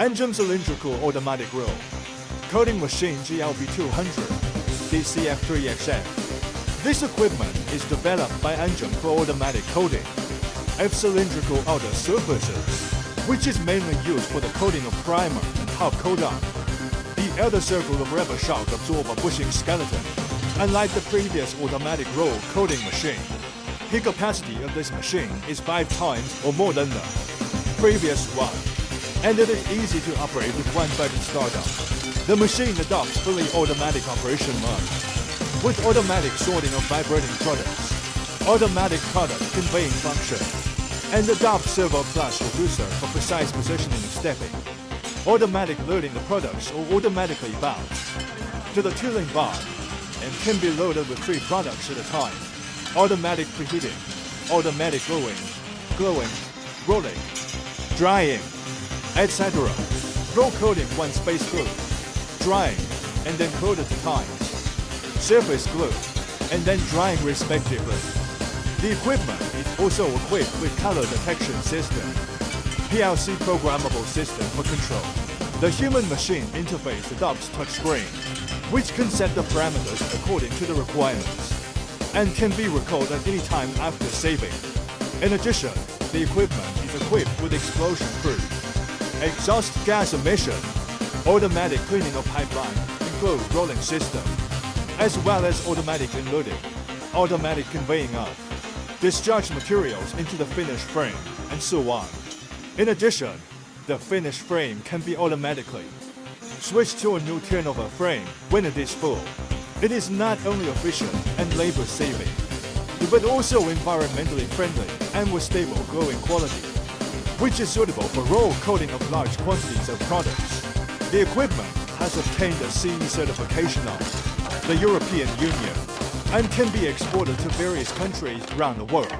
Engine cylindrical automatic roll. Coating machine GLB200 DCF3XF. This equipment is developed by Engine for automatic coating of cylindrical outer surfaces, which is mainly used for the coating of primer and top coat-on. The outer circle of rubber shock absorb a bushing skeleton, unlike the previous automatic roll coating machine. The capacity of this machine is 5 times or more than the previous one, and it is easy to operate with one button startup. The machine adopts fully automatic operation mode, with automatic sorting of vibrating products, automatic product conveying function, and adopts servo plus reducer for precise positioning and stepping, automatic loading the products or automatically bounce to the tooling bar, and can be loaded with 3 products at a time. Automatic preheating, automatic glowing, rolling, drying, etc. Roll coating one space glue, drying, and then coat at a time. Surface glue, and then drying respectively. The equipment is also equipped with color detection system, PLC programmable system for control. The human-machine interface adopts touchscreen, which can set the parameters according to the requirements, and can be recalled at any time after saving. In addition, the equipment is equipped with explosion-proof, exhaust gas emission, automatic cleaning of pipeline, enclosed rolling system, as well as automatic unloading, automatic conveying of discharge materials into the finished frame, and so on. In addition, the finished frame can be automatically switched to a new turnover frame when it is full. It is not only efficient and labor-saving, but also environmentally friendly and with stable glowing quality, which is suitable for roll coating of large quantities of products. The equipment has obtained a CE certification of the European Union and can be exported to various countries around the world.